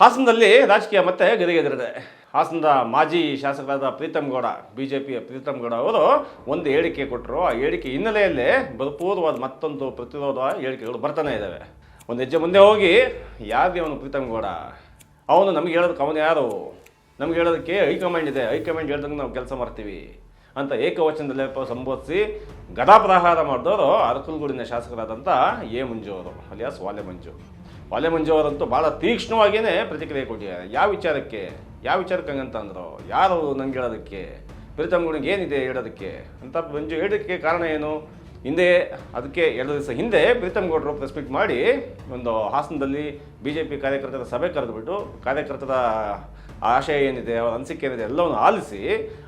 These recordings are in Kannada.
ಹಾಸನದಲ್ಲಿ ರಾಜಕೀಯ ಮತ್ತೆ ಗರಿಗೆದರಿದೆ. ಹಾಸನದ ಮಾಜಿ ಶಾಸಕರಾದ ಪ್ರೀತಮ್ ಗೌಡ, ಬಿಜೆಪಿಯ ಪ್ರೀತಮ್ ಗೌಡ ಅವರು ಒಂದು ಹೇಳಿಕೆ ಕೊಟ್ಟರು. ಆ ಹೇಳಿಕೆ ಹಿನ್ನೆಲೆಯಲ್ಲೇ ಭರಪೂರವಾದ ಮತ್ತೊಂದು ಪ್ರತಿರೋಧ ಹೇಳಿಕೆಗಳು ಬರ್ತಾನೆ ಇದ್ದಾವೆ. ಒಂದು ಹೆಜ್ಜೆ ಮುಂದೆ ಹೋಗಿ, ಯಾರಿಗೆ ಅವನು ಪ್ರೀತಮ್ ಗೌಡ? ಅವನು ನಮಗೆ ಹೇಳೋದಕ್ಕೆ ಅವನು ಯಾರು? ನಮ್ಗೆ ಹೇಳೋದಕ್ಕೆ ಹೈಕಮಾಂಡ್ ಇದೆ, ಹೈಕಮಾಂಡ್ ಹೇಳ್ದಂಗೆ ನಾವು ಕೆಲಸ ಮಾಡ್ತೀವಿ ಅಂತ ಏಕವಚನದಲ್ಲೇ ಸಂಬೋಧಿಸಿ ಗದಾಪ್ರಹಾರ ಮಾಡಿದವರು ಅರಕಲಗೂಡಿನ ಶಾಸಕರಾದಂಥ ಎ ಮಂಜು ಅವರು, ಅಲಿಯಾಸ್ ವಾಲೆ ಮಂಜು ಅವರಂತೂ ಭಾಳ ತೀಕ್ಷ್ಣವಾಗಿಯೇ ಪ್ರತಿಕ್ರಿಯೆ ಕೊಟ್ಟಿದ್ದಾರೆ. ಯಾವ ವಿಚಾರಕ್ಕೆ ಹಂಗಂತ ಅಂದರು? ಯಾರು ನಂಗೆ ಹೇಳೋದಕ್ಕೆ? ಪ್ರೀತಮ್ ಗೌಡನಿಗೆ ಏನಿದೆ ಹೇಳೋದಕ್ಕೆ ಅಂತ ಮಂಜು ಹೇಳೋದಕ್ಕೆ ಕಾರಣ ಏನು? ಹಿಂದೆ ಅದಕ್ಕೆ 2 ದಿವಸ ಹಿಂದೆ ಪ್ರೀತಮ್ ಗೌಡರು ಪ್ರೆಸ್ ಮೀಟ್ ಮಾಡಿ ಒಂದು ಹಾಸನದಲ್ಲಿ BJP ಕಾರ್ಯಕರ್ತರ ಸಭೆ ಕರೆದುಬಿಟ್ಟು ಕಾರ್ಯಕರ್ತರ ಆಶಯ ಏನಿದೆ, ಅವರ ಅನಿಸಿಕೆ ಏನಿದೆ ಎಲ್ಲವನ್ನು ಆಲಿಸಿ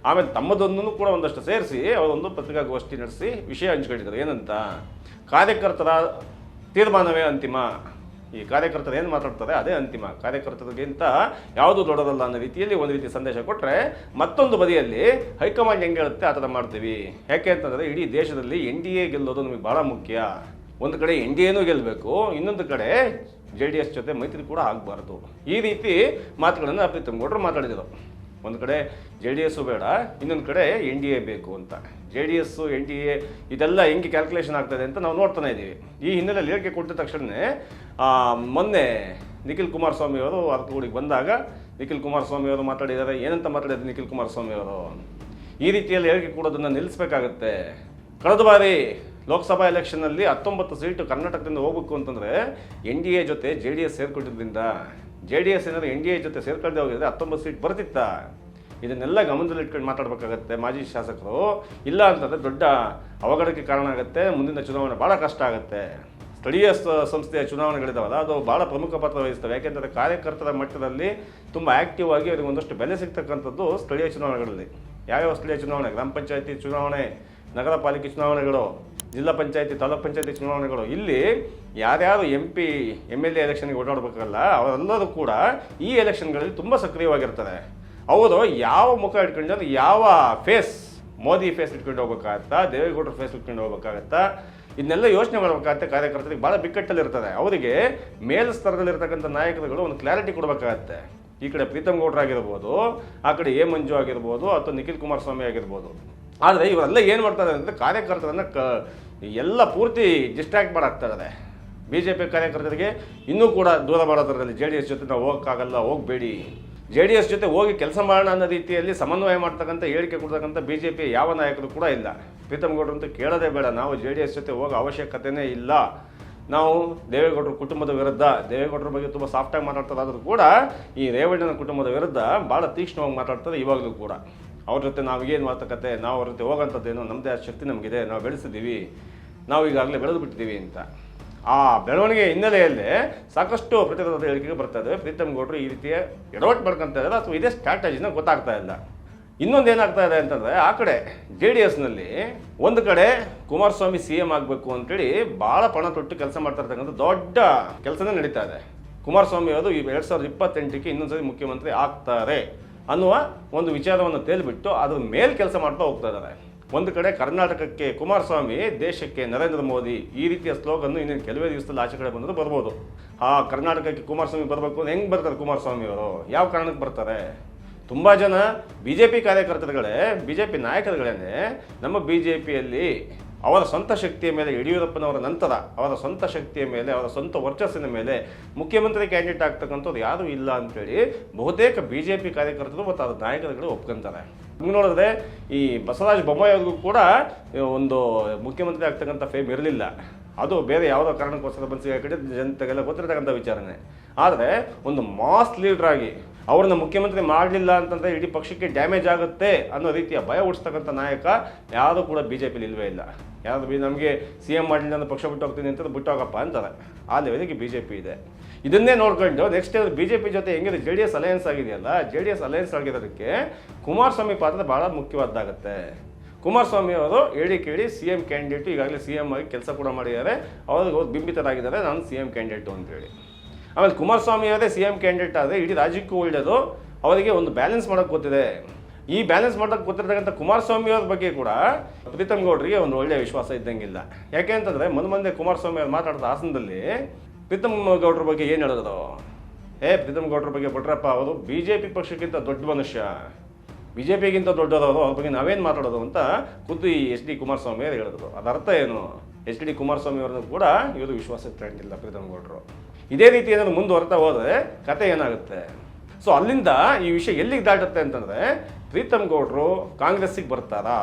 ಆಮೇಲೆ ತಮ್ಮದೊಂದನ್ನು ಕೂಡ ಒಂದಷ್ಟು ಸೇರಿಸಿ ಅವರೊಂದು ಪತ್ರಿಕಾಗೋಷ್ಠಿ ನಡೆಸಿ ವಿಷಯ ಹಂಚ್ಕೊಂಡಿದ್ದಾರೆ. ಏನಂತ? ಕಾರ್ಯಕರ್ತರ ತೀರ್ಮಾನವೇ ಅಂತಿಮ, ಈ ಕಾರ್ಯಕರ್ತರು ಏನು ಮಾತಾಡ್ತಾರೆ ಅದೇ ಅಂತಿಮ, ಕಾರ್ಯಕರ್ತರಿಗಿಂತ ಯಾವುದು ದೊಡ್ಡದಲ್ಲ ಅನ್ನೋ ರೀತಿಯಲ್ಲಿ ಒಂದು ರೀತಿ ಸಂದೇಶ ಕೊಟ್ಟರೆ, ಮತ್ತೊಂದು ಬದಿಯಲ್ಲಿ ಹೈಕಮಾಂಡ್ ಹೆಂಗೆ ಹೇಳುತ್ತೆ ಆ ಥರ ಮಾಡ್ತೀವಿ. ಯಾಕೆ ಅಂತಂದರೆ ಇಡೀ ದೇಶದಲ್ಲಿ NDA ಗೆಲ್ಲೋದು ನಮಗೆ ಭಾಳ ಮುಖ್ಯ. ಒಂದು ಕಡೆ NDAನೂ ಗೆಲ್ಲಬೇಕು, ಇನ್ನೊಂದು ಕಡೆ JDS ಜೊತೆ ಮೈತ್ರಿ ಕೂಡ ಆಗಬಾರ್ದು. ಈ ರೀತಿ ಮಾತುಗಳನ್ನು ಪ್ರೀತಮ್ ಗೌಡರು ಮಾತಾಡಿದರು. ಒಂದು ಕಡೆ JDS ಬೇಡ, ಇನ್ನೊಂದು ಕಡೆ NDA ಬೇಕು ಅಂತ. JDS NDA ಇದೆಲ್ಲ ಹೆಂಗೆ ಕ್ಯಾಲ್ಕುಲೇಷನ್ ಆಗ್ತದೆ ಅಂತ ನಾವು ನೋಡ್ತಾನೆ ಇದ್ದೀವಿ. ಈ ಹಿನ್ನೆಲೆಯಲ್ಲಿ ಹೇಳಿಕೆ ಕೊಟ್ಟಿದ ತಕ್ಷಣವೇ ಮೊನ್ನೆ ನಿಖಿಲ್ ಕುಮಾರಸ್ವಾಮಿ ಅವರು ಅರಕಲಗೂಡಿಗೆ ಬಂದಾಗ ನಿಖಿಲ್ ಕುಮಾರಸ್ವಾಮಿ ಅವರು ಮಾತಾಡಿದ್ದಾರೆ. ಏನಂತ ಮಾತಾಡಿದ್ರು ನಿಖಿಲ್ ಕುಮಾರಸ್ವಾಮಿ ಅವರು? ಈ ರೀತಿಯಲ್ಲಿ ಹೇಳಿಕೆ ಕೊಡೋದನ್ನು ನಿಲ್ಲಿಸಬೇಕಾಗತ್ತೆ. ಕಳೆದ ಬಾರಿ ಲೋಕಸಭಾ ಎಲೆಕ್ಷನ್ನಲ್ಲಿ 19 ಸೀಟು ಕರ್ನಾಟಕದಿಂದ ಹೋಗಬೇಕು ಅಂತಂದರೆ NDA ಜೊತೆ JDS ಸೇರ್ಕೊಂಡಿದ್ದರಿಂದ, JDS ಏನಾದರೂ NDA ಜೊತೆ ಸೇರ್ಕೊಳ್ಳದೆ ಹೋಗಿದ್ರೆ 19 ಸೀಟ್ ಬರ್ತಿತ್ತ? ಇದನ್ನೆಲ್ಲ ಗಮನದಲ್ಲಿ ಇಟ್ಕೊಂಡು ಮಾತಾಡಬೇಕಾಗತ್ತೆ ಮಾಜಿ ಶಾಸಕರು. ಇಲ್ಲ ಅಂತಂದರೆ ದೊಡ್ಡ ಅವಘಡಕ್ಕೆ ಕಾರಣ ಆಗುತ್ತೆ. ಮುಂದಿನ ಚುನಾವಣೆ ಭಾಳ ಕಷ್ಟ ಆಗುತ್ತೆ. ಸ್ಥಳೀಯ ಸಂಸ್ಥೆಯ ಚುನಾವಣೆಗಳಿದಾವಲ್ಲ, ಅದು ಭಾಳ ಪ್ರಮುಖ ಪಾತ್ರ ವಹಿಸ್ತವೆ. ಯಾಕೆಂದರೆ ಕಾರ್ಯಕರ್ತರ ಮಟ್ಟದಲ್ಲಿ ತುಂಬ ಆ್ಯಕ್ಟಿವ್ ಆಗಿ ಅವರಿಗೆ ಒಂದಷ್ಟು ಬೆಲೆ ಸಿಗ್ತಕ್ಕಂಥದ್ದು ಸ್ಥಳೀಯ ಚುನಾವಣೆಗಳಲ್ಲಿ. ಯಾವ್ಯಾವ ಸ್ಥಳೀಯ ಚುನಾವಣೆ? ಗ್ರಾಮ ಪಂಚಾಯತಿ ಚುನಾವಣೆ, ನಗರ ಪಾಲಿಕೆ ಚುನಾವಣೆಗಳು, ಜಿಲ್ಲಾ ಪಂಚಾಯತಿ, ತಾಲೂಕು ಪಂಚಾಯತಿ ಚುನಾವಣೆಗಳು. ಇಲ್ಲಿ ಯಾರ್ಯಾರು MP MLA ಎಲೆಕ್ಷನ್ಗೆ ಓಡಾಡಬೇಕಲ್ಲ, ಅವರೆಲ್ಲರೂ ಕೂಡ ಈ ಎಲೆಕ್ಷನ್ಗಳಲ್ಲಿ ತುಂಬ ಸಕ್ರಿಯವಾಗಿರ್ತಾರೆ. ಅವರು ಯಾವ ಮುಖ ಇಟ್ಕೊಂಡು, ಯಾವ ಫೇಸ್, ಮೋದಿ ಫೇಸ್ ಇಟ್ಕೊಂಡು ಹೋಗ್ಬೇಕಾಗತ್ತಾ, ದೇವೇಗೌಡರ ಫೇಸ್ ಇಟ್ಕೊಂಡು ಹೋಗ್ಬೇಕಾಗತ್ತಾ, ಇದನ್ನೆಲ್ಲ ಯೋಚನೆ ಮಾಡಬೇಕಾಗತ್ತೆ. ಕಾರ್ಯಕರ್ತರಿಗೆ ಭಾಳ ಬಿಕ್ಕಟ್ಟಲ್ಲಿರ್ತದೆ. ಅವರಿಗೆ ಮೇಲ್ಸ್ತರದಲ್ಲಿರ್ತಕ್ಕಂಥ ನಾಯಕರುಗಳು ಒಂದು ಕ್ಲಾರಿಟಿ ಕೊಡಬೇಕಾಗತ್ತೆ. ಈ ಕಡೆ ಪ್ರೀತಮ್ ಗೌಡರಾಗಿರ್ಬೋದು, ಆ ಕಡೆ ಎ ಮಂಜು ಆಗಿರ್ಬೋದು, ಅಥವಾ ನಿಖಿಲ್ ಕುಮಾರಸ್ವಾಮಿ ಆಗಿರ್ಬೋದು. ಆದರೆ ಇವರೆಲ್ಲ ಏನು ಮಾಡ್ತಾರೆ ಅಂದರೆ ಕಾರ್ಯಕರ್ತರನ್ನು ಎಲ್ಲ ಪೂರ್ತಿ ಡಿಸ್ಟ್ರಾಕ್ಟ್ ಮಾಡಾಕ್ತಾರೆ. BJP ಕಾರ್ಯಕರ್ತರಿಗೆ ಇನ್ನೂ ಕೂಡ ದೂರ ಮಾಡೋದ್ರಲ್ಲಿ JDS ಜೊತೆ ನಾವು ಹೋಗೋಕ್ಕಾಗಲ್ಲ, ಹೋಗಬೇಡಿ, JDS ಜೊತೆ ಹೋಗಿ ಕೆಲಸ ಮಾಡೋಣ ಅನ್ನೋ ರೀತಿಯಲ್ಲಿ ಸಮನ್ವಯ ಮಾಡ್ತಕ್ಕಂಥ ಹೇಳಿಕೆ ಕೊಡ್ತಕ್ಕಂಥ BJP ಯಾವ ನಾಯಕರು ಕೂಡ ಇಲ್ಲ. ಪ್ರೀತಮ್ ಗೌಡರಂತೂ ಕೇಳೋದೇ ಬೇಡ, ನಾವು JDS ಜೊತೆ ಹೋಗೋ ಅವಶ್ಯಕತೆಯೇ ಇಲ್ಲ, ನಾವು ದೇವೇಗೌಡರ ಕುಟುಂಬದ ವಿರುದ್ಧ, ದೇವೇಗೌಡರ ಬಗ್ಗೆ ತುಂಬ ಸಾಫ್ಟಾಗಿ ಮಾತಾಡ್ತಾರಾದರೂ ಕೂಡ ಈ ರೇವಣ್ಣನ ಕುಟುಂಬದ ವಿರುದ್ಧ ಭಾಳ ತೀಕ್ಷ್ಣವಾಗಿ ಮಾತಾಡ್ತಾರೆ ಇವಾಗಲೂ ಕೂಡ. ಅವ್ರ ಜೊತೆ ನಾವು ಏನು ಮಾತುಕತೆ, ನಾವು ಅವ್ರ ಜೊತೆ ಹೋಗೋಂಥದ್ದೇನು, ನಮ್ಮದೇ ಆ ಶಕ್ತಿ ನಮಗಿದೆ, ನಾವು ಬೆಳೆಸಿದ್ದೀವಿ, ನಾವು ಈಗಾಗಲೇ ಬೆಳೆದು ಬಿಟ್ಟಿದ್ದೀವಿ ಅಂತ. ಆ ಬೆಳವಣಿಗೆ ಹಿನ್ನೆಲೆಯಲ್ಲೇ ಸಾಕಷ್ಟು ಪ್ರತಿರೋಧ ಹೇಳಿಕೆಗೆ ಬರ್ತಾ ಇದ್ದಾವೆ. ಪ್ರೀತಮ್ ಗೌಡರು ಈ ರೀತಿಯ ಎಡವಟ್ಟು ಮಾಡ್ಕೊತಾ ಇದ್ದಾರೆ ಅಥವಾ ಇದೇ ಸ್ಟ್ರಾಟಜಿನ ಗೊತ್ತಾಗ್ತಾ ಇಲ್ಲ. ಇನ್ನೊಂದು ಏನಾಗ್ತಾ ಇದೆ ಅಂತಂದರೆ, ಆ ಕಡೆ JDSನಲ್ಲಿ ಒಂದು ಕಡೆ ಕುಮಾರಸ್ವಾಮಿ CM ಆಗಬೇಕು ಅಂತೇಳಿ ಭಾಳ ಪಣ ತೊಟ್ಟು ಕೆಲಸ ಮಾಡ್ತಾ ಇರ್ತಕ್ಕಂಥ ದೊಡ್ಡ ಕೆಲಸನೇ ನಡೀತಾ ಇದೆ. ಕುಮಾರಸ್ವಾಮಿ ಅವರು 2028ಕ್ಕೆ ಇನ್ನೊಂದ್ಸರಿ ಮುಖ್ಯಮಂತ್ರಿ ಆಗ್ತಾರೆ ಅನ್ನುವ ಒಂದು ವಿಚಾರವನ್ನು ತೇಲಿಬಿಟ್ಟು ಅದ್ರ ಮೇಲೆ ಕೆಲಸ ಮಾಡ್ತಾ ಹೋಗ್ತಾ ಇದ್ದಾರೆ. ಒಂದು ಕಡೆ ಕರ್ನಾಟಕಕ್ಕೆ ಕುಮಾರಸ್ವಾಮಿ, ದೇಶಕ್ಕೆ ನರೇಂದ್ರ ಮೋದಿ, ಈ ರೀತಿಯ ಸ್ಲೋಗನ್ನು ಇನ್ನೇನು ಕೆಲವೇ ದಿವಸದಲ್ಲಿ ಆಚೆ ಕಡೆ ಬಂದರೂ ಬರ್ಬೋದು. ಆ ಕರ್ನಾಟಕಕ್ಕೆ ಕುಮಾರಸ್ವಾಮಿ ಬರಬೇಕು ಅಂದ್ರೆ ಹೆಂಗೆ ಬರ್ತಾರೆ ಕುಮಾರಸ್ವಾಮಿ ಅವರು? ಯಾವ ಕಾರಣಕ್ಕೆ ಬರ್ತಾರೆ? ತುಂಬ ಜನ BJP ಕಾರ್ಯಕರ್ತರುಗಳೇ, BJP ನಾಯಕರುಗಳೇ ನಮ್ಮ BJPಯಲ್ಲಿ ಅವರ ಸ್ವಂತ ಶಕ್ತಿಯ ಮೇಲೆ, ಯಡಿಯೂರಪ್ಪನವರ ನಂತರ ಅವರ ಸ್ವಂತ ಶಕ್ತಿಯ ಮೇಲೆ, ಅವರ ಸ್ವಂತ ವರ್ಚಸ್ಸಿನ ಮೇಲೆ ಮುಖ್ಯಮಂತ್ರಿ ಕ್ಯಾಂಡಿಡೇಟ್ ಆಗ್ತಕ್ಕಂಥವ್ರು ಯಾರೂ ಇಲ್ಲ ಅಂತೇಳಿ ಬಹುತೇಕ BJP ಕಾರ್ಯಕರ್ತರು ಮತ್ತು ಅದರ ನಾಯಕರುಗಳು ಒಪ್ಕೊಂತಾರೆ. ನಿಮ್ಗೆ ನೋಡಿದ್ರೆ ಈ ಬಸವರಾಜ ಬೊಮ್ಮಾಯಿ ಅವ್ರಿಗೂ ಕೂಡ ಒಂದು ಮುಖ್ಯಮಂತ್ರಿ ಆಗ್ತಕ್ಕಂಥ ಫೇಮ್ ಇರಲಿಲ್ಲ. ಅದು ಬೇರೆ ಯಾವುದೋ ಕಾರಣಕ್ಕೋಸ್ಕರ ಬಂದು ಕಡೆ ಜನತೆಗೆಲ್ಲ ಗೊತ್ತಿರತಕ್ಕಂಥ ವಿಚಾರನೆ. ಆದರೆ ಒಂದು ಮಾಸ್ ಲೀಡರ್ ಆಗಿ ಅವ್ರನ್ನ ಮುಖ್ಯಮಂತ್ರಿ ಮಾಡಲಿಲ್ಲ ಅಂತಂದರೆ ಇಡೀ ಪಕ್ಷಕ್ಕೆ ಡ್ಯಾಮೇಜ್ ಆಗುತ್ತೆ ಅನ್ನೋ ರೀತಿಯ ಭಯ ಹುಟ್ಟಿಸ್ತಕ್ಕಂಥ ನಾಯಕ ಯಾರೂ ಕೂಡ BJPಲಿ ಇಲ್ಲವೇ ಇಲ್ಲ. ಯಾರು ನಮಗೆ CM ಮಾಡಲಿಲ್ಲ ಅಂದ್ರೆ ಪಕ್ಷ ಬಿಟ್ಟು ಹೋಗ್ತೀನಿ ಅಂತ ಬಿಟ್ಟೋಗಪ್ಪ ಅಂತಾರೆ. ಆ ಲೆವೆಲಿಗೆ BJP ಇದೆ. ಇದನ್ನೇ ನೋಡ್ಕೊಂಡು ನೆಕ್ಸ್ಟ್ BJP ಜೊತೆ ಹೆಂಗಿದೆ JDS ಅಲಯನ್ಸ್ ಆಗಿದೆಯಲ್ಲ, JDS ಅಲಯನ್ಸ್ ಆಗಿರೋದಕ್ಕೆ ಕುಮಾರಸ್ವಾಮಿ ಪಾತ್ರ ಭಾಳ ಮುಖ್ಯವಾದ್ದಾಗುತ್ತೆ. ಕುಮಾರಸ್ವಾಮಿ ಅವರು ಕೇಳಿ CM ಕ್ಯಾಂಡಿಡೇಟು, ಈಗಾಗಲೇ CM ಆಗಿ ಕೆಲಸ ಕೂಡ ಮಾಡಿದ್ದಾರೆ, ಅವ್ರಿಗೆ ಬಿಂಬಿತರಾಗಿದ್ದಾರೆ ನಾನು CM ಕ್ಯಾಂಡಿಡೇಟು ಅಂತೇಳಿ. ಆಮೇಲೆ ಕುಮಾರಸ್ವಾಮಿ ಅವರೇ CM ಕ್ಯಾಂಡಿಡೇಟ್ ಆದರೆ ಇಡೀ ರಾಜ್ಯಕ್ಕೂ ಒಳ್ಳೆಯದು, ಅವರಿಗೆ ಒಂದು ಬ್ಯಾಲೆನ್ಸ್ ಮಾಡೋಕ್ಕೆ ಗೊತ್ತಿದೆ. ಈ ಬ್ಯಾಲೆನ್ಸ್ ಮಾಡೋಕ್ಕೆ ಗೊತ್ತಿರತಕ್ಕಂಥ ಕುಮಾರಸ್ವಾಮಿ ಅವ್ರ ಬಗ್ಗೆ ಕೂಡ ಪ್ರೀತಮ್ ಗೌಡರಿಗೆ ಒಂದು ಒಳ್ಳೆಯ ವಿಶ್ವಾಸ ಇದ್ದಂಗಿಲ್ಲ. ಯಾಕೆ ಅಂತಂದರೆ ಮೊನ್ನೆ ಕುಮಾರಸ್ವಾಮಿ ಅವ್ರು ಮಾತಾಡ್ತಾ ಹಾಸನದಲ್ಲಿ ಪ್ರೀತಮ್ ಗೌಡರ ಬಗ್ಗೆ ಏನು ಹೇಳಿದ್ರು? ಪ್ರೀತಮ್ ಗೌಡ್ರ ಬಗ್ಗೆ ಬಿಟ್ರಪ್ಪ, ಅವರು BJP ಪಕ್ಷಕ್ಕಿಂತ ದೊಡ್ಡ ಮನುಷ್ಯ, BJPಗಿಂತ ದೊಡ್ಡದವರು, ಅವ್ರ ಬಗ್ಗೆ ನಾವೇನು ಮಾತಾಡೋದು ಅಂತ ಖುದ್ದು ಈ HD ಕುಮಾರಸ್ವಾಮಿ ಅವರು ಹೇಳಿದ್ರು. ಅದರ ಅರ್ಥ ಏನು? HD ಕುಮಾರಸ್ವಾಮಿ ಅವ್ರನ್ನು ಕೂಡ ಇವರು ವಿಶ್ವಾಸಕ್ಕೆ ತಗೊಂಡಿಲ್ಲ ಪ್ರೀತಮ್ ಗೌಡ್ರು. ಇದೇ ರೀತಿ ಏನಾದ್ರು ಮುಂದುವರ್ತಾ ಹೋದರೆ ಕತೆ ಏನಾಗುತ್ತೆ? ಸೊ ಅಲ್ಲಿಂದ ಈ ವಿಷಯ ಎಲ್ಲಿಗೆ ದಾಟುತ್ತೆ ಅಂತಂದರೆ, ಪ್ರೀತಮ್ ಗೌಡ್ರು ಕಾಂಗ್ರೆಸ್ಸಿಗೆ ಬರ್ತಾರಾ?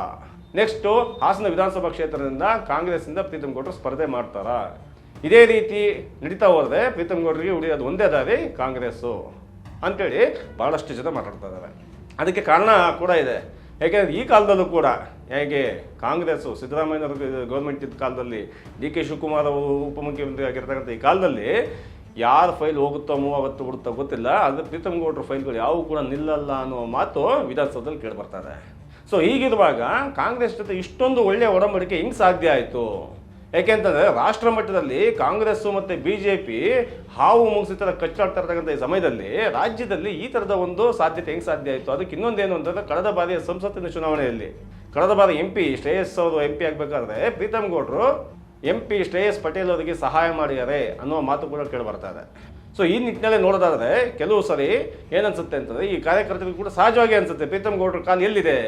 ನೆಕ್ಸ್ಟು ಹಾಸನ ವಿಧಾನಸಭಾ ಕ್ಷೇತ್ರದಿಂದ ಕಾಂಗ್ರೆಸ್ಸಿಂದ ಪ್ರೀತಮ್ ಗೌಡ್ರು ಸ್ಪರ್ಧೆ ಮಾಡ್ತಾರಾ? ಇದೇ ರೀತಿ ನಡೀತಾ ಹೋದರೆ ಪ್ರೀತಮ್ ಗೌಡ್ರಿಗೆ ಉಳಿಯೋದು ಒಂದೇ ದಾರಿ ಕಾಂಗ್ರೆಸ್ಸು ಅಂತೇಳಿ ಭಾಳಷ್ಟು ಜನ ಮಾತಾಡ್ತಾ ಇದ್ದಾರೆ. ಅದಕ್ಕೆ ಕಾರಣ ಕೂಡ ಇದೆ. ಯಾಕೆಂದರೆ ಈ ಕಾಲದಲ್ಲೂ ಕೂಡ ಹೇಗೆ ಕಾಂಗ್ರೆಸ್ಸು ಸಿದ್ದರಾಮಯ್ಯವ್ರ ಗೌರ್ಮೆಂಟ್ ಇದ್ದ ಕಾಲದಲ್ಲಿ, DK ಶಿವಕುಮಾರ್ ಅವರು ಉಪಮುಖ್ಯಮಂತ್ರಿ ಆಗಿರ್ತಕ್ಕಂಥ ಈ ಕಾಲದಲ್ಲಿ ಯಾರ ಫೈಲ್ ಹೋಗುತ್ತೋ ಮೂವ್ ಆಗುತ್ತೋ ಬಿಡುತ್ತೋ ಗೊತ್ತಿಲ್ಲ, ಆದರೆ ಪ್ರೀತಮ್ ಗೌಡ್ರ ಫೈಲ್ಗಳು ಯಾವುವು ಕೂಡ ನಿಲ್ಲಲ್ಲ ಅನ್ನೋ ಮಾತು ವಿಧಾನಸೌಧದಲ್ಲಿ ಕೇಳಿಬರ್ತಾರೆ. ಸೊ ಹೀಗಿರುವಾಗ ಕಾಂಗ್ರೆಸ್ ಜೊತೆ ಇಷ್ಟೊಂದು ಒಳ್ಳೆಯ ಒಡಂಬಡಿಕೆ ಹೆಂಗೆ ಸಾಧ್ಯ ಆಯಿತು? ಯಾಕೆಂತಂದರೆ ರಾಷ್ಟ್ರ ಮಟ್ಟದಲ್ಲಿ ಕಾಂಗ್ರೆಸ್ಸು ಮತ್ತು BJP ಹಾವು ಮುಗಿಸಿ ಥರ ಕಚ್ಚಾಡ್ತಾ ಇರ್ತಕ್ಕಂಥ ಈ ಸಮಯದಲ್ಲಿ ರಾಜ್ಯದಲ್ಲಿ ಈ ಥರದ ಒಂದು ಸಾಧ್ಯತೆ ಹೆಂಗೆ ಸಾಧ್ಯ ಆಯಿತು? ಅದಕ್ಕೆ ಇನ್ನೊಂದೇನು ಅಂತಂದರೆ, ಕಳೆದ ಬಾರಿಯ ಸಂಸತ್ತಿನ ಚುನಾವಣೆಯಲ್ಲಿ ಕಳೆದ ಬಾರಿ MP ಶ್ರೇಯಸ್ ಅವರು MP ಆಗಬೇಕಾದ್ರೆ ಪ್ರೀತಮ್ ಗೌಡ್ರು MP ಶ್ರೇಯಸ್ ಪಟೇಲ್ ಅವರಿಗೆ ಸಹಾಯ ಮಾಡಿದ್ದಾರೆ ಅನ್ನೋ ಮಾತು ಕೂಡ ಕೇಳಿ ಬರ್ತಾ ಇದೆ. ಸೊ ಈ ನಿಟ್ಟಿನಲ್ಲಿ ನೋಡೋದಾದರೆ ಕೆಲವು ಸರಿ ಏನನ್ಸುತ್ತೆ ಅಂತಂದರೆ, ಈ ಕಾರ್ಯಕರ್ತರಿಗೂ ಕೂಡ ಸಹಜವಾಗಿ ಅನಿಸುತ್ತೆ, ಪ್ರೀತಮ್ ಗೌಡ್ರ ಕಾಲು ಎಲ್ಲಿದೆ?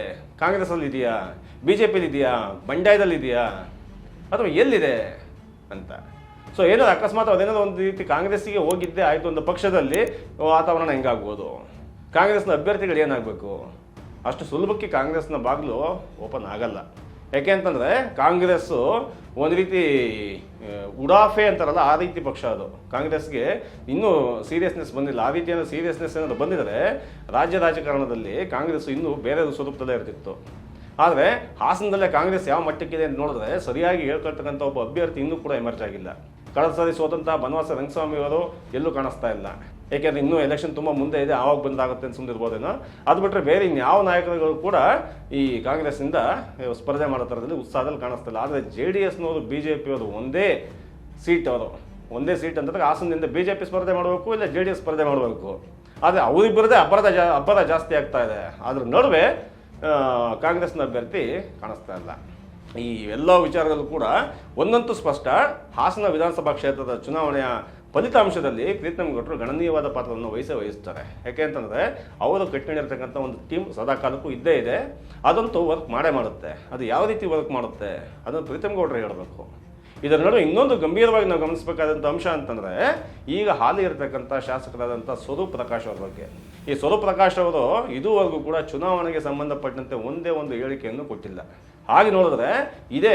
ಕಾಂಗ್ರೆಸ್ಸಲ್ಲಿ ಇದೆಯಾ, BJPಲಿ ಇದೆಯಾ, ಬಂಡಾಯದಲ್ಲಿ ಇದೆಯಾ, ಅಥವಾ ಎಲ್ಲಿದೆ ಅಂತ. ಸೊ ಏನಾದ್ರು ಅಕಸ್ಮಾತ್ ಅದೇನಾದ್ರು ಒಂದು ರೀತಿ ಕಾಂಗ್ರೆಸ್ಸಿಗೆ ಹೋಗಿದ್ದೇ ಆಯಿತು ಒಂದು ಪಕ್ಷದಲ್ಲಿ ವಾತಾವರಣ ಹೆಂಗಾಗ್ಬೋದು? ಕಾಂಗ್ರೆಸ್ನ ಅಭ್ಯರ್ಥಿಗಳು ಏನಾಗಬೇಕು? ಅಷ್ಟು ಸುಲಭಕ್ಕೆ ಕಾಂಗ್ರೆಸ್ನ ಬಾಗಿಲು ಓಪನ್ ಆಗಲ್ಲ. ಯಾಕೆ ಅಂತಂದರೆ ಕಾಂಗ್ರೆಸ್ಸು ಒಂದು ರೀತಿ ಉಡಾಫೆ ಅಂತಾರಲ್ಲ, ಆ ರೀತಿ ಪಕ್ಷ ಅದು. ಕಾಂಗ್ರೆಸ್ಗೆ ಇನ್ನೂ ಸೀರಿಯಸ್ನೆಸ್ ಬಂದಿಲ್ಲ. ಆ ರೀತಿ ಏನಾದ್ರು ಸೀರಿಯಸ್ನೆಸ್ ಏನಾದ್ರು ಬಂದಿದ್ದರೆ ರಾಜ್ಯ ರಾಜಕಾರಣದಲ್ಲಿ ಕಾಂಗ್ರೆಸ್ಸು ಇನ್ನೂ ಬೇರೆ ಸ್ವರೂಪದಲ್ಲೇ ಇರ್ತಿತ್ತು. ಆದರೆ ಹಾಸನದಲ್ಲೇ ಕಾಂಗ್ರೆಸ್ ಯಾವ ಮಟ್ಟಕ್ಕಿದೆ ಅಂತ ನೋಡಿದ್ರೆ ಸರಿಯಾಗಿ ಹೇಳ್ಕೊಳ್ತಕ್ಕಂಥ ಒಬ್ಬ ಅಭ್ಯರ್ಥಿ ಇನ್ನೂ ಕೂಡ ಎಮರ್ಜ್ ಆಗಿಲ್ಲ. ಕಳೆದ ಸಾರಿ ಸೋತಂಥ ಬನವಾಸ ರಂಗಸ್ವಾಮಿ ಅವರು ಎಲ್ಲೂ ಕಾಣಿಸ್ತಾ ಇಲ್ಲ. ಏಕೆಂದರೆ ಇನ್ನೂ ಎಲೆಕ್ಷನ್ ತುಂಬ ಮುಂದೆ ಇದೆ, ಆವಾಗ ಬಂದಾಗುತ್ತೆ ಅಂತ ಸುಮ್ಮನಿರ್ಬೋದೇನೋ. ಅದು ಬಿಟ್ಟರೆ ಬೇರೆ ಇನ್ಯಾವ ನಾಯಕರುಗಳು ಕೂಡ ಈ ಕಾಂಗ್ರೆಸ್ನಿಂದ ಸ್ಪರ್ಧೆ ಮಾಡೋ ಥರದಲ್ಲಿ ಉತ್ಸಾಹದಲ್ಲಿ ಕಾಣಿಸ್ತಿಲ್ಲ. ಆದರೆ JDSನವರು BJP ಅವರು ಒಂದೇ ಸೀಟ್ ಅಂತಂದರೆ ಹಾಸನದಿಂದ BJP ಸ್ಪರ್ಧೆ ಮಾಡಬೇಕು, ಇಲ್ಲ JDS ಸ್ಪರ್ಧೆ ಮಾಡಬೇಕು. ಆದರೆ ಅವರಿಬ್ಬರದೇ ಅಬ್ಬರ ಜಾಸ್ತಿ ಆಗ್ತಾ ಇದೆ. ಅದ್ರ ನಡುವೆ ಕಾಂಗ್ರೆಸ್ನ ಅಭ್ಯರ್ಥಿ ಕಾಣಿಸ್ತಾ ಇಲ್ಲ. ಈ ಎಲ್ಲ ವಿಚಾರದಲ್ಲೂ ಕೂಡ ಒಂದಂತೂ ಸ್ಪಷ್ಟ, ಹಾಸನ ವಿಧಾನಸಭಾ ಕ್ಷೇತ್ರದ ಚುನಾವಣೆಯ ಫಲಿತಾಂಶದಲ್ಲಿ ಪ್ರೀತಮ್ ಗೌಡ್ರು ಗಣನೀಯವಾದ ಪಾತ್ರವನ್ನು ವಹಿಸ್ತಾರೆ. ಯಾಕೆ ಅಂತಂದರೆ ಅವರು ಕಟ್ಟಿಕೊಂಡಿರ್ತಕ್ಕಂಥ ಒಂದು ಟೀಮ್ ಸದಾ ಕಾಲಕ್ಕೂ ಇದ್ದೇ ಇದೆ. ಅದಂತೂ ವರ್ಕ್ ಮಾಡುತ್ತೆ. ಅದು ಯಾವ ರೀತಿ ವರ್ಕ್ ಮಾಡುತ್ತೆ ಅದನ್ನು ಪ್ರೀತಮ್ ಗೌಡ್ರು ಹೇಳಬೇಕು. ಇದರ ನಡುವೆ ಇನ್ನೊಂದು ಗಂಭೀರವಾಗಿ ನಾವು ಗಮನಿಸಬೇಕಾದಂಥ ಅಂಶ ಅಂತಂದರೆ, ಈಗ ಹಾಲಿ ಇರತಕ್ಕಂಥ ಶಾಸಕರಾದಂಥ ಸ್ವರೂಪ್ ಪ್ರಕಾಶ್ ಅವ್ರ ಬಗ್ಗೆ. ಈ ಸ್ವರೂಪ್ ಪ್ರಕಾಶ್ ಅವರು ಇದುವರೆಗೂ ಕೂಡ ಚುನಾವಣೆಗೆ ಸಂಬಂಧಪಟ್ಟಂತೆ ಒಂದೇ ಒಂದು ಹೇಳಿಕೆಯನ್ನು ಕೊಟ್ಟಿಲ್ಲ. ಹಾಗೆ ನೋಡಿದ್ರೆ ಇದೇ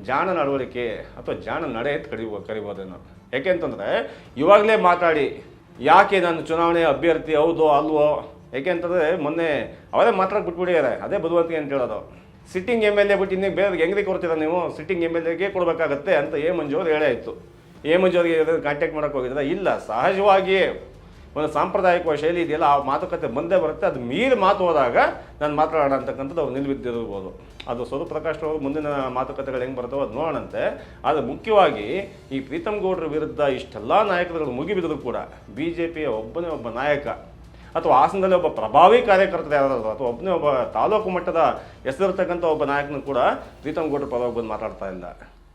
ಜಾಣ ನಡವಳಿಕೆ ಅಥವಾ ಜಾಣ ನಡೆ ಅಂತ ಕರಿಬೋದೇನೋ. ಯಾಕೆ ಅಂತಂದರೆ ಇವಾಗಲೇ ಮಾತಾಡಿ ಯಾಕೆ ನಾನು ಚುನಾವಣೆ ಅಭ್ಯರ್ಥಿ ಹೌದೋ ಅಲ್ವೋ, ಯಾಕೆ ಅಂತಂದರೆ ಮೊನ್ನೆ ಅವರೇ ಮಾತಾಡೋಕೆ ಬಿಟ್ಬಿಟ್ಟಿದ್ದಾರೆ. ಅದೇ ಬುದ್ಧಿವಂತಿಕೆ ಅಂತ ಹೇಳೋದು. ಸಿಟ್ಟಿಂಗ್ MLA ಬಿಟ್ಟು ಇನ್ನೇ ಬೇರೆ ಹೆಂಗ್ರಿ ಕೊಡ್ತೀರ ನೀವು? ಸಿಟ್ಟಿಂಗ್ MLAಗೆ ಕೊಡಬೇಕಾಗತ್ತೆ ಅಂತ ಮಂಜು ಅವ್ರು ಹೇಳೇ ಇತ್ತು. ಮಂಜು ಅವರಿಗೆ ಕಾಂಟ್ಯಾಕ್ಟ್ ಮಾಡೋಕೆ ಹೋಗಿದ್ರೆ ಇಲ್ಲ, ಸಹಜವಾಗಿಯೇ ಒಂದು ಸಾಂಪ್ರದಾಯಿಕ ಶೈಲಿ ಇದೆಯಲ್ಲ, ಆ ಮಾತುಕತೆ ಬಂದೇ ಬರುತ್ತೆ. ಅದು ಮೀರಿ ಮಾತು ಹೋದಾಗ ನಾನು ಮಾತಾಡೋಣ ಅಂತಕ್ಕಂಥದ್ದು ಅವ್ರು ನಿಲ್ಬಿದ್ದಿರ್ಬೋದು. ಅದು ಸ್ವರೂಪ್ ಪ್ರಕಾಶ್ ಅವರು ಮುಂದಿನ ಮಾತುಕತೆಗಳು ಹೆಂಗೆ ಬರ್ತಾವೋ ಅದು ನೋಡೋಣಂತೆ. ಆದರೆ ಮುಖ್ಯವಾಗಿ ಈ ಪ್ರೀತಮ್ ಗೌಡ್ರ ವಿರುದ್ಧ ಇಷ್ಟೆಲ್ಲ ನಾಯಕರುಗಳು ಮುಗಿಬಿದ್ರು ಕೂಡ BJPಯ ಒಬ್ಬನೇ ಒಬ್ಬ ನಾಯಕ ಅಥವಾ ಹಾಸನದಲ್ಲಿ ಒಬ್ಬ ಪ್ರಭಾವಿ ಕಾರ್ಯಕರ್ತರು ಯಾರಾದರೂ ಅಥವಾ ಒಬ್ಬನೇ ಒಬ್ಬ ತಾಲೂಕು ಮಟ್ಟದ ಹೆಸರಿರ್ತಕ್ಕಂಥ ಒಬ್ಬ ನಾಯಕನು ಕೂಡ ಪ್ರೀತಮ್ ಗೌಡ್ರ ಪರವಾಗಿ ಬಂದು ಮಾತಾಡ್ತಾ ಇಲ್ಲ.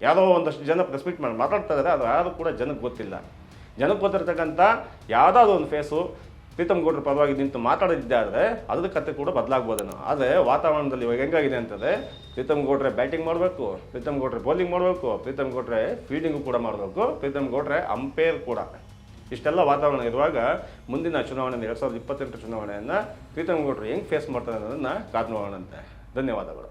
ಯಾರೋ ಒಂದಷ್ಟು ಜನ ಪ್ರೆಸ್ ಮೀಟ್ ಮಾಡಿ ಮಾತಾಡ್ತಾ ಇದ್ದಾರೆ, ಅದು ಯಾರು ಕೂಡ ಜನಕ್ಕೆ ಗೊತ್ತಿಲ್ಲ. ಜನಕ್ಕೆ ಗೊತ್ತಿರ್ತಕ್ಕಂಥ ಯಾವುದಾದ್ರು ಒಂದು ಫೇಸು ಪ್ರೀತಮ್ ಗೌಡ್ರ ಪರವಾಗಿ ನಿಂತು ಮಾತಾಡಿದ್ದೆ ಆದರೆ ಅದ್ರ ಕತೆ ಕೂಡ ಬದಲಾಗ್ಬೋದೇನೋ. ಆದರೆ ವಾತಾವರಣದಲ್ಲಿ ಇವಾಗ ಹೆಂಗಾಗಿದೆ ಅಂತಂದರೆ, ಪ್ರೀತಮ್ ಗೌಡ್ರೆ ಬ್ಯಾಟಿಂಗ್ ಮಾಡಬೇಕು, ಪ್ರೀತಮ್ ಗೌಡ್ರೆ ಬೌಲಿಂಗ್ ಮಾಡಬೇಕು, ಪ್ರೀತಮ್ ಗೌಡ್ರೆ ಫೀಲ್ಡಿಂಗು ಕೂಡ ಮಾಡಬೇಕು, ಪ್ರೀತಮ್ ಗೌಡ್ರೆ ಅಂಪೇರ್ ಕೂಡ. ಇಷ್ಟೆಲ್ಲ ವಾತಾವರಣ ಇರುವಾಗ ಮುಂದಿನ ಚುನಾವಣೆ 2028 ಚುನಾವಣೆಯನ್ನು ಪ್ರೀತಮ್ ಗೌಡ್ರು ಹೆಂಗೆ ಫೇಸ್ ಮಾಡ್ತಾರೆ ಅನ್ನೋದನ್ನು ಕಾದು ನೋಡೋಣಂತೆ. ಧನ್ಯವಾದಗಳು.